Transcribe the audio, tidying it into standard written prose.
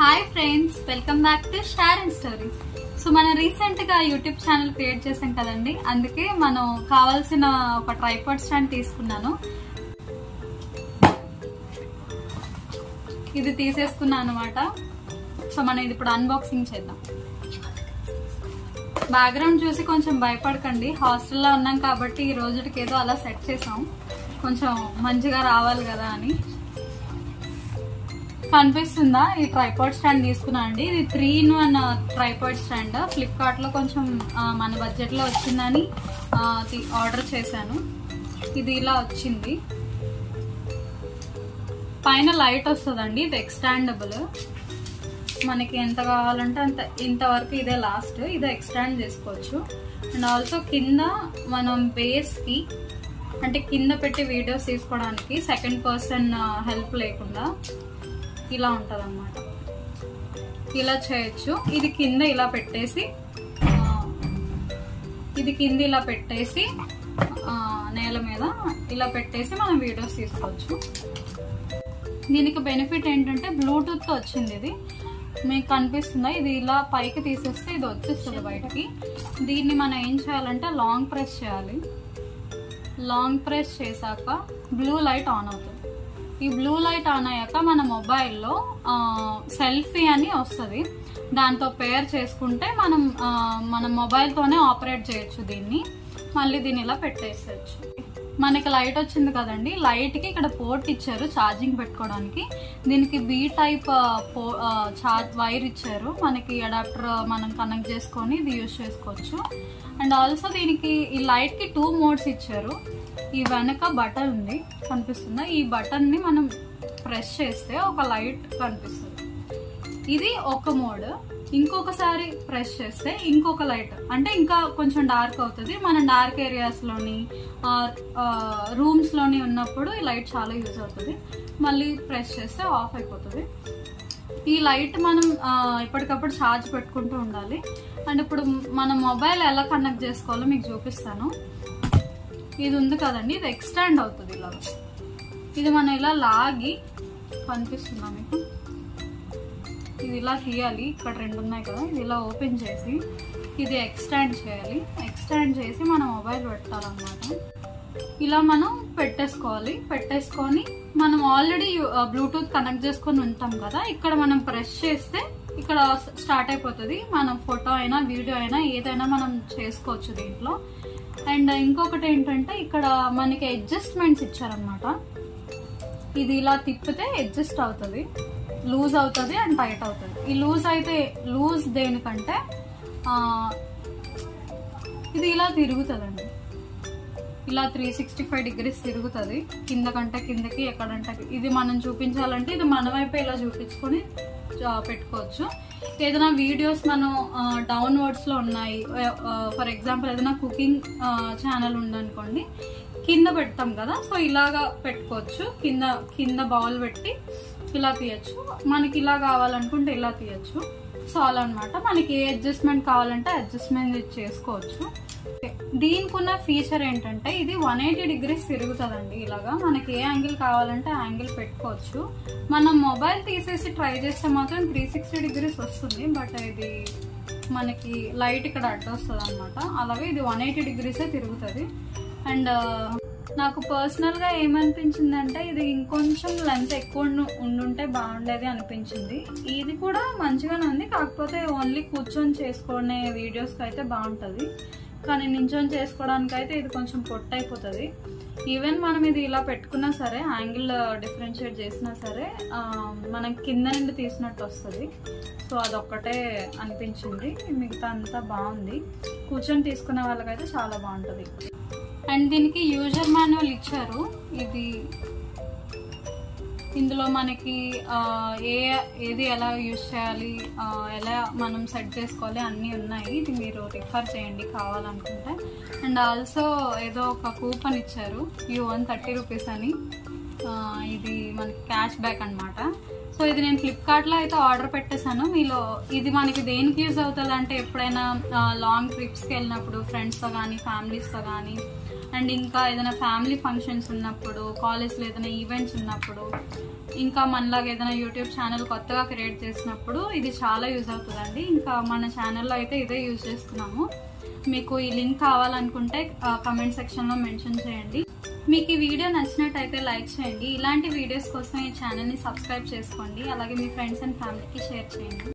Hi friends, welcome back to share and stories. So మనం recent గా YouTube channel create చేసాం కదండి, అందుకే మనం కావాల్సిన ఒక ట్రైపాడ్ స్టాండ్ తీసుకున్నాను. ఇది తీసేసుకున్నాను అనమాట. సో మనం ఇది ఇప్పుడు అన్బాక్సింగ్ చేద్దాం. బ్యాక్గ్రౌండ్ చూసి కొంచెం భయపడకండి, హాస్టల్లో ఉన్నాం కాబట్టి ఈ రోజుకి ఏదో అలా సెట్ చేసాం, కొంచెం మంచిగా రావాలి కదా అని. కనిపిస్తుందా? ఈ ట్రైపాడ్ స్టాండ్ తీసుకున్నా అండి. ఇది 3-in-1 ట్రైపాడ్ స్టాండ్. ఫ్లిప్కార్ట్ లో కొంచెం మన బడ్జెట్ లో వచ్చిందని ఆర్డర్ చేశాను. ఇది ఇలా వచ్చింది. పైన లైట్ వస్తుందండి. ఇది ఎక్స్టాండబుల్, మనకి ఎంత కావాలంటే అంత, ఇంతవరకు ఇదే లాస్ట్. ఇదే ఎక్స్టాండ్ చేసుకోవచ్చు. అండ్ ఆల్సో కింద మనం బేస్ కి, అంటే కింద పెట్టి వీడియోస్ తీసుకోవడానికి సెకండ్ పర్సన్ హెల్ప్ లేకుండా ఇలా ఉంటది అన్నమాట. ఇలా చేయొచ్చు. ఇది కింద ఇలా పెట్టేసి, నేల మీద ఇలా పెట్టేసి మనం వీడియోస్ తీసుకోవచ్చు. దీనికి బెనిఫిట్ ఏంటంటే బ్లూటూత్ తో వచ్చింది. ఇది మీకు కనిపిస్తుందా? ఇది ఇలా పైకి తీసేస్తే ఇది వచ్చేస్తుంది బయటకి. దీన్ని మనం ఏం చేయాలంటే లాంగ్ ప్రెస్ చేయాలి. లాంగ్ ప్రెస్ చేశాక బ్లూ లైట్ ఆన్ అవుతుంది. ఈ బ్లూ లైట్ ఆన్ అయ్యాక మన మొబైల్లో సెల్ఫీ అని వస్తుంది. దాంతో పేర్ చేసుకుంటే మనం మన మొబైల్తోనే ఆపరేట్ చేయొచ్చు దీన్ని. మళ్ళీ దీన్ని ఇలా పెట్టేసేయచ్చు. మనకి లైట్ వచ్చింది కదండి. లైట్కి ఇక్కడ పోర్ట్ ఇచ్చారు ఛార్జింగ్ పెట్టుకోవడానికి. దీనికి బి టైప్ వైర్ ఇచ్చారు. మనకి అడాప్టర్ మనం కనెక్ట్ చేసుకొని ఇది యూజ్ చేసుకోవచ్చు. అండ్ ఆల్సో దీనికి ఈ లైట్కి 2 మోడ్స్ ఇచ్చారు. ఈ వెనక బటన్ ఉంది, కనిపిస్తుందా? ఈ బటన్ ని మనం ప్రెస్ చేస్తే ఒక లైట్ కనిపిస్తుంది. ఇది ఒక మోడ్. ఇంకొకసారి ప్రెస్ చేస్తే ఇంకొక లైట్, అంటే ఇంకా కొంచెం డార్క్ అవుతుంది. మనం డార్క్ ఏరియాస్ లోని రూమ్స్ లోని ఉన్నప్పుడు ఈ లైట్ చాలా యూజ్ అవుతుంది. మళ్ళీ ప్రెస్ చేస్తే ఆఫ్ అయిపోతుంది. ఈ లైట్ మనం ఎప్పటికప్పుడు ఛార్జ్ పెట్టుకుంటూ ఉండాలి. అండ్ ఇప్పుడు మన మొబైల్ ఎలా కనెక్ట్ చేసుకోవాలో మీకు చూపిస్తాను. ఇది ఉంది కదండి, ఇది ఎక్స్టాండ్ అవుతుంది ఇలా. ఇది మనం ఇలా లాగి, కనిపిస్తుందా మీకు? ఇది ఇలా తీయాలి. ఇక్కడ 2 ఉన్నాయి కదా, ఇది ఇలా ఓపెన్ చేసి ఇది ఎక్స్టాండ్ చేయాలి. ఎక్స్టాండ్ చేసి మన మొబైల్ పెట్టాలన్నమాట. ఇలా మనం పెట్టేసుకోవాలి. పెట్టేసుకొని మనం ఆల్రెడీ బ్లూటూత్ కనెక్ట్ చేసుకొని ఉంటాం కదా, ఇక్కడ మనం ప్రెస్ చేస్తే ఇక్కడ స్టార్ట్ అయిపోతుంది. మనం ఫోటో అయినా వీడియో అయినా ఏదైనా మనం చేసుకోవచ్చు దీంట్లో. అండ్ ఇంకొకటి ఏంటంటే ఇక్కడ మనకి అడ్జస్ట్మెంట్స్ ఇచ్చారనమాట. ఇది ఇలా తిప్పితే అడ్జస్ట్ అవుతుంది, లూజ్ అవుతుంది అండ్ టైట్ అవుతుంది. ఈ లూజ్ అయితే లూజ్ దేనికంటే ఇది ఇలా తిరుగుతుందండి. ఇలా 365 degrees తిరుగుతుంది. కింద కంటే కిందకి, ఎక్కడంటే ఇది మనం చూపించాలంటే ఇది మన వైపే ఇలా చూపించుకొని పెట్టుకోవచ్చు. ఏదైనా వీడియోస్ మనం డౌన్వర్డ్స్ లో ఉన్నాయి, ఫర్ ఎగ్జాంపుల్ ఏదైనా కుకింగ్ ఛానల్ ఉందనుకోండి, కింద పెడతాం కదా, సో ఇలాగా పెట్టుకోవచ్చు. కింద బౌల్ పెట్టి ఇలా తీయచ్చు. మనకి ఇలా కావాలనుకుంటే ఇలా తీయచ్చు. సో అలా అనమాట. మనకి ఏ అడ్జస్ట్మెంట్ కావాలంటే అడ్జస్ట్మెంట్ చేసుకోవచ్చు. దీనికి ఉన్న ఫీచర్ ఏంటంటే ఇది 180 degrees తిరుగుతుందండి. ఇలాగా మనకి ఏ యాంగిల్ కావాలంటే ఆ యాంగిల్ పెట్టుకోవచ్చు. మనం మొబైల్ తీసేసి ట్రై చేస్తే మాత్రం 360 degrees వస్తుంది. బట్ ఇది మనకి లైట్ ఇక్కడ అడ్డు వస్తుంది అనమాట. అలాగే ఇది 180 degrees తిరుగుతుంది. అండ్ నాకు పర్సనల్ గా ఏమనిపించిందంటే ఇది ఇంకొంచెం లెంత్ ఎక్కువ ఉండుంటే బాగుండేది అనిపించింది. ఇది కూడా మంచిగానే ఉంది, కాకపోతే ఓన్లీ కూర్చొని చేసుకునే వీడియోస్ కి అయితే బాగుంటది. కానీ నించొని చేసుకోవడానికి అయితే ఇది కొంచెం పొట్టు అయిపోతుంది. ఈవెన్ మనం ఇది ఇలా పెట్టుకున్నా సరే, యాంగిల్ డిఫరెన్షియేట్ చేసినా సరే మనం కింద నుండి తీసినట్టు వస్తుంది. సో అదొక్కటే అనిపించింది, మిగతా అంతా బాగుంది. కూర్చొని తీసుకునే వాళ్ళకైతే చాలా బాగుంటుంది. అండ్ దీనికి యూజర్ మాన్యువల్ ఇచ్చారు. ఇందులో మనకి ఏది ఎలా యూజ్ చేయాలి, ఎలా మనం సెట్ చేసుకోవాలి అన్నీ ఉన్నాయి. ఇది మీరు రిఫర్ చేయండి కావాలనుకుంటే. అండ్ ఆల్సో ఏదో ఒక కూపన్ ఇచ్చారు, యూ వన్ 30 rupees అని. ఇది మనకి క్యాష్ బ్యాక్ అనమాట. సో ఇది నేను ఫ్లిప్కార్ట్లో అయితే ఆర్డర్ పెట్టేశాను. మీలో ఇది మనకి దేనికి యూజ్ అవుతుంది అంటే ఎప్పుడైనా లాంగ్ ట్రిప్స్కి వెళ్ళినప్పుడు ఫ్రెండ్స్తో కానీ ఫ్యామిలీస్తో కానీ, అండ్ ఇంకా ఏదైనా ఫ్యామిలీ ఫంక్షన్స్ ఉన్నప్పుడు, కాలేజ్లో ఏదైనా ఈవెంట్స్ ఉన్నప్పుడు, ఇంకా మనలాగా ఏదైనా యూట్యూబ్ ఛానల్ కొత్తగా క్రియేట్ చేసినప్పుడు ఇది చాలా యూజ్ అవుతుందండి. ఇంకా మన ఛానల్లో అయితే ఇదే యూజ్ చేస్తున్నాము. మీకు ఈ లింక్ కావాలనుకుంటే కమెంట్ సెక్షన్లో మెన్షన్ చేయండి. మీకు ఈ వీడియో నచ్చినట్టయితే లైక్ చేయండి. ఇలాంటి వీడియోస్ కోసం ఈ ఛానల్ని సబ్స్క్రైబ్ చేసుకోండి. అలాగే మీ ఫ్రెండ్స్ అండ్ ఫ్యామిలీకి షేర్ చేయండి.